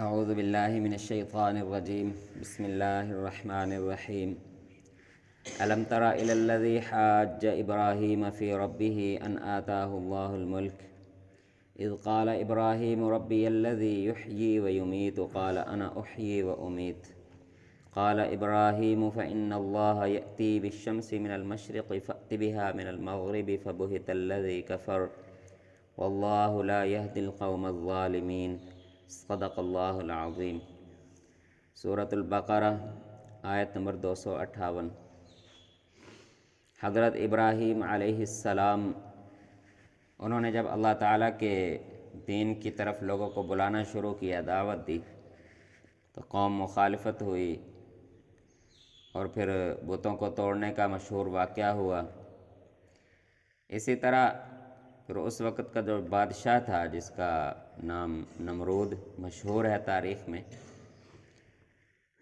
اعوذ باللہ من الشیطان الرجیم بسم اللہ الرحمن الرحیم الم تر الی الذی حاج ابراہیم فی ربہ ان آتاہ اللہ الملک اذ قال ابراہیم ربی الذی یحیی ویمیت قال انا احیی وامیت قال ابراہیم فإن اللہ یأتی بالشمس من المشرق فأت بها من المغرب فبہت الذی کفر واللہ لا یہدی القوم الظالمین صدق اللہ العظیم۔ سورۃ البقرہ آیت نمبر 258۔ حضرت ابراہیم علیہ السلام انہوں نے جب اللہ تعالیٰ کے دین کی طرف لوگوں کو بلانا شروع کیا، دعوت دی، تو قوم مخالفت ہوئی اور پھر بتوں کو توڑنے کا مشہور واقعہ ہوا۔ اسی طرح پھر اس وقت کا جو بادشاہ تھا جس کا نام نمرود مشہور ہے تاریخ میں،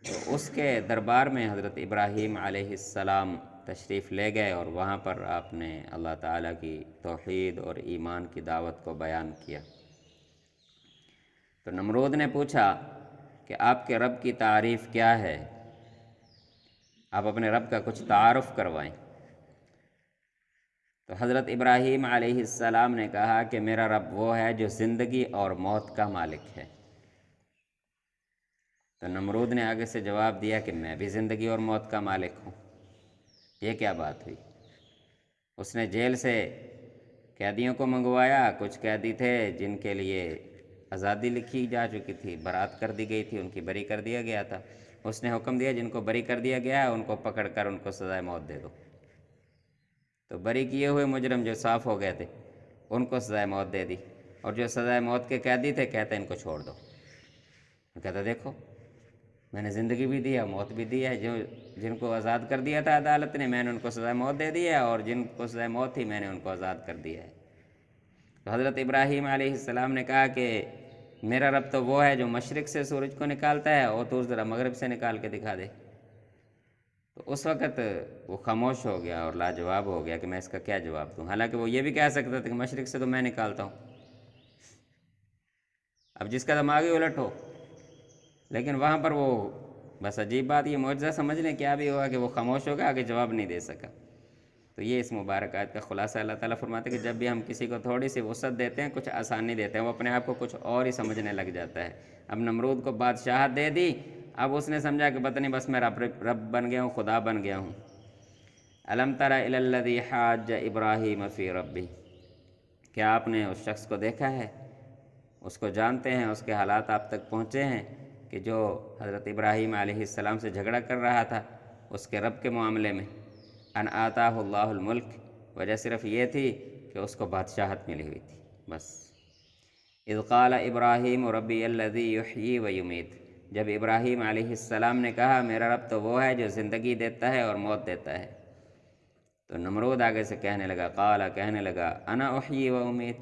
تو اس کے دربار میں حضرت ابراہیم علیہ السلام تشریف لے گئے اور وہاں پر آپ نے اللہ تعالیٰ کی توحید اور ایمان کی دعوت کو بیان کیا۔ تو نمرود نے پوچھا کہ آپ کے رب کی تعریف کیا ہے، آپ اپنے رب کا کچھ تعارف کروائیں۔ تو حضرت ابراہیم علیہ السلام نے کہا کہ میرا رب وہ ہے جو زندگی اور موت کا مالک ہے۔ تو نمرود نے آگے سے جواب دیا کہ میں بھی زندگی اور موت کا مالک ہوں۔ یہ کیا بات ہوئی؟ اس نے جیل سے قیدیوں کو منگوایا، کچھ قیدی تھے جن کے لیے آزادی لکھی جا چکی تھی، برات کر دی گئی تھی، ان کی بری کر دیا گیا تھا۔ اس نے حکم دیا جن کو بری کر دیا گیا ہے ان کو پکڑ کر ان کو سزائے موت دے دو۔ تو بری کیے ہوئے مجرم جو صاف ہو گئے تھے ان کو سزائے موت دے دی، اور جو سزائے موت کے قیدی تھے کہتے ان کو چھوڑ دو۔ وہ کہتا دیکھو میں نے زندگی بھی دی ہے، موت بھی دی ہے، جن کو آزاد کر دیا تھا عدالت نے میں نے ان کو سزائے موت دے دی ہے، اور جن کو سزائے موت تھی میں نے ان کو آزاد کر دیا ہے۔ تو حضرت ابراہیم علیہ السلام نے کہا کہ میرا رب تو وہ ہے جو مشرق سے سورج کو نکالتا ہے، اور تو ذرا مغرب سے نکال کے دکھا دے۔ تو اس وقت وہ خاموش ہو گیا اور لاجواب ہو گیا کہ میں اس کا کیا جواب دوں، حالانکہ وہ یہ بھی کہہ سکتا تھا کہ مشرق سے تو میں نکالتا ہوں، اب جس کا دماغ ہی الٹ ہو۔ لیکن وہاں پر وہ بس عجیب بات، یہ معجزہ سمجھ لیں کیا بھی ہوا کہ وہ خاموش ہو گیا، آگے جواب نہیں دے سکا۔ تو یہ اس مبارک آیت کا خلاصہ اللہ تعالیٰ فرماتے ہیں کہ جب بھی ہم کسی کو تھوڑی سی وسعت دیتے ہیں، کچھ آسانی دیتے ہیں، وہ اپنے آپ کو کچھ اور ہی سمجھنے لگ جاتا ہے۔ اب نمرود کو بادشاہت دے دی، اب اس نے سمجھا کہ پتہ نہیں بس میں رب بن گیا ہوں، خدا بن گیا ہوں۔ الم تر الی الذی حاج ابراہیم فی ربہ، کیا آپ نے اس شخص کو دیکھا ہے، اس کو جانتے ہیں، اس کے حالات آپ تک پہنچے ہیں کہ جو حضرت ابراہیم علیہ السلام سے جھگڑا کر رہا تھا اس کے رب کے معاملے میں؟ ان آتاہ اللہ الملک، وجہ صرف یہ تھی کہ اس کو بادشاہت ملی ہوئی تھی بس۔ اذ قال ابراہیم ربی الذی یحیی ویمیت، جب ابراہیم علیہ السلام نے کہا میرا رب تو وہ ہے جو زندگی دیتا ہے اور موت دیتا ہے، تو نمرود آگے سے کہنے لگا، کہنے لگا انا احیی و امیت،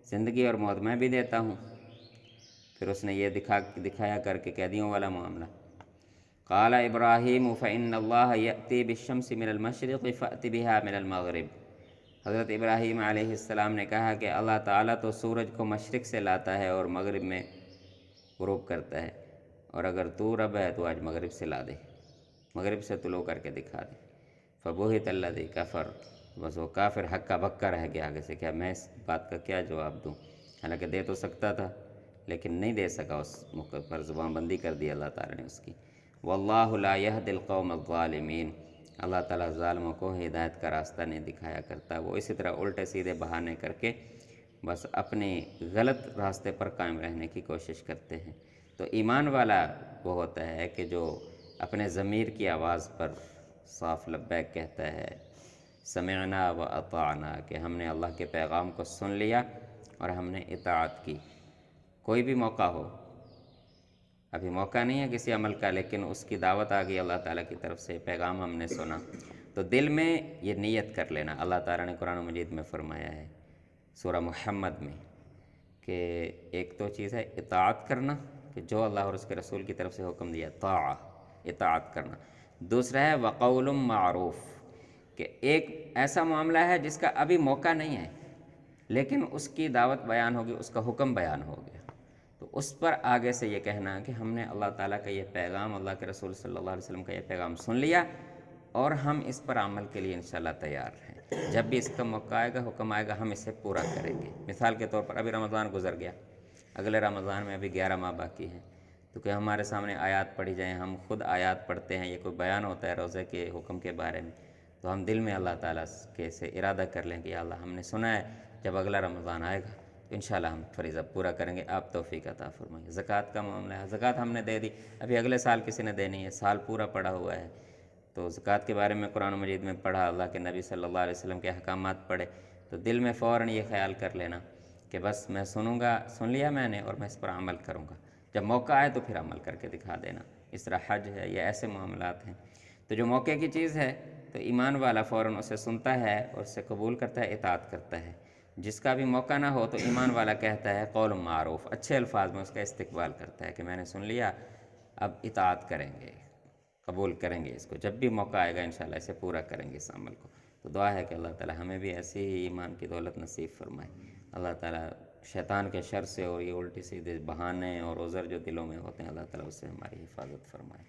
زندگی اور موت میں بھی دیتا ہوں۔ پھر اس نے یہ دکھایا کر کے قیدیوں والا معاملہ۔ قال ابراہیم فإن اللہ یأتی بالشمس من المشرق فأت بها من المغرب، حضرت ابراہیم علیہ السلام نے کہا کہ اللہ تعالیٰ تو سورج کو مشرق سے لاتا ہے اور مغرب میں غروب کرتا ہے، اور اگر تو رب ہے تو آج مغرب سے لا دے، مغرب سے طلوع کر کے دکھا دے۔ فبہت الذی کفر، بس وہ کافر ہکا بکا رہ گیا آگے سے، کیا میں اس بات کا کیا جواب دوں، حالانکہ دے تو سکتا تھا لیکن نہیں دے سکا، اس موقع پر زبان بندی کر دی اللہ تعالیٰ نے اس کی۔ واللہ لا یہدی القوم الظالمین، اللہ تعالیٰ ظالموں کو ہدایت کا راستہ نہیں دکھایا کرتا، وہ اسی طرح الٹے سیدھے بہانے کر کے بس اپنے غلط راستے پر قائم رہنے کی کوشش کرتے ہیں۔ تو ایمان والا وہ ہوتا ہے کہ جو اپنے ضمیر کی آواز پر صاف لبیک کہتا ہے، سمعنا و اطعنا، کہ ہم نے اللہ کے پیغام کو سن لیا اور ہم نے اطاعت کی۔ کوئی بھی موقع ہو، ابھی موقع نہیں ہے کسی عمل کا لیکن اس کی دعوت آ گئی اللہ تعالیٰ کی طرف سے، پیغام ہم نے سنا، تو دل میں یہ نیت کر لینا۔ اللہ تعالیٰ نے قرآن مجید میں فرمایا ہے سورہ محمد میں کہ ایک تو چیز ہے اطاعت کرنا، کہ جو اللہ اور اس کے رسول کی طرف سے حکم دیا طاعہ، اطاعت کرنا۔ دوسرا ہے وقول معروف، کہ ایک ایسا معاملہ ہے جس کا ابھی موقع نہیں ہے لیکن اس کی دعوت بیان ہوگی، اس کا حکم بیان ہو گیا، تو اس پر آگے سے یہ کہنا کہ ہم نے اللہ تعالیٰ کا یہ پیغام، اللہ کے رسول صلی اللہ علیہ وسلم کا یہ پیغام سن لیا اور ہم اس پر عمل کے لیے انشاءاللہ تیار ہیں، جب بھی اس کا موقع آئے گا، حکم آئے گا، ہم اسے پورا کریں گے۔ مثال کے طور پر ابھی رمضان گزر گیا، اگلے رمضان میں ابھی 11 ماہ باقی ہیں، تو کہ ہمارے سامنے آیات پڑھی جائیں، ہم خود آیات پڑھتے ہیں، یہ کوئی بیان ہوتا ہے روزے کے حکم کے بارے میں، تو ہم دل میں اللہ تعالیٰ کے سے ارادہ کر لیں کہ یا اللہ ہم نے سنا ہے، جب اگلا رمضان آئے گا تو انشاءاللہ ہم فریضہ پورا کریں گے، آپ توفیق عطا فرمائیں۔ زکوٰۃ کا معاملہ ہے، زکوٰۃ ہم نے دے دی، ابھی اگلے سال کسی نے دینی ہے، سال پورا پڑا ہوا ہے، تو زکوٰۃ کے بارے میں قرآن مجید میں پڑھا، اللہ کے نبی صلی اللہ علیہ وسلم کے احکامات پڑھے، تو دل میں فوراً یہ خیال کر لینا کہ بس میں سنوں گا، سن لیا میں نے اور میں اس پر عمل کروں گا، جب موقع آئے تو پھر عمل کر کے دکھا دینا۔ اس طرح حج ہے، یہ ایسے معاملات ہیں، تو جو موقع کی چیز ہے تو ایمان والا فوراً اسے سنتا ہے اور اسے قبول کرتا ہے، اطاعت کرتا ہے۔ جس کا بھی موقع نہ ہو تو ایمان والا کہتا ہے قول معروف، اچھے الفاظ میں اس کا استقبال کرتا ہے کہ میں نے سن لیا، اب اطاعت کریں گے، قبول کریں گے اس کو، جب بھی موقع آئے گا انشاءاللہ اسے پورا کریں گے اس عمل کو۔ تو دعا ہے کہ اللہ تعالی ہمیں بھی ایسی ہی ایمان کی دولت نصیب فرمائے۔ اللہ تعالی شیطان کے شر سے اور یہ الٹی سیدھے بہانے اور عذر جو دلوں میں ہوتے ہیں، اللہ تعالی اس سے ہماری حفاظت فرمائے۔